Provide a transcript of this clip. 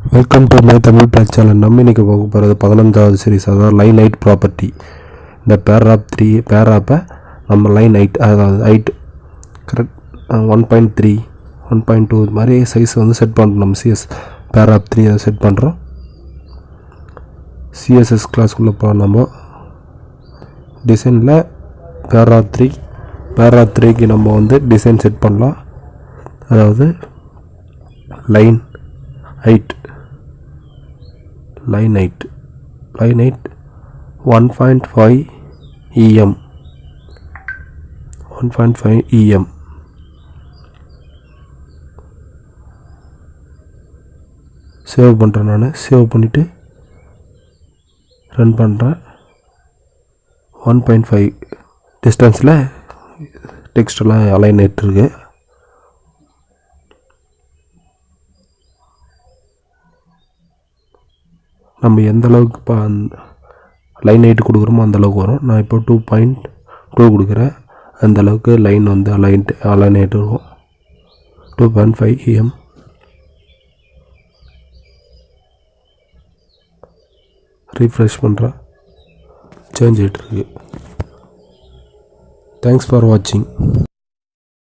Welcome to my Tamil pack channel. நம்ம இன்றைக்கி போக போகிறது 15வது சீரிஸ், அதாவது லைன் ஹைட் ப்ராப்பர்ட்டி. இந்த பேராப்பை நம்ம லைன் ஹைட், அதாவது ஹைட் கரெக்ட் 1.3 1.2 இது மாதிரி சைஸ் வந்து செட் பண்ணுறோம். நம்ம பேராப் 3 அதை செட் பண்ணுறோம். CSS கிளாஸ்க்குள்ளே போகிறோம். நம்ம டிசைனில் பேராப் 3க்கு நம்ம வந்து டிசைன் செட் பண்ணலாம். அதாவது line height 1.5 EM 1.5 EM. Save பண்ணுறேன். நான் சேவ் பண்ணிவிட்டு ரன் பண்ணுறேன். 1.5 டிஸ்டன்ஸில் டெக்ஸ்டெல்லாம் அலைன் ஆகிட்டுருக்கு. நம்ம எந்த அளவுக்கு இப்போ லைன் ஹைட் கொடுக்குறோமோ அந்தளவுக்கு வரும். நான் இப்போ 2.2 கொடுக்குறேன். அந்தளவுக்கு லைன் வந்து அலைன் ஆகிட்டு இருக்கும். 2.5 EM. ரீஃப்ரெஷ் பண்ணுறேன். சேஞ்ச் ஆகிட்டுருக்கு. தேங்க்ஸ் ஃபார் வாட்சிங்.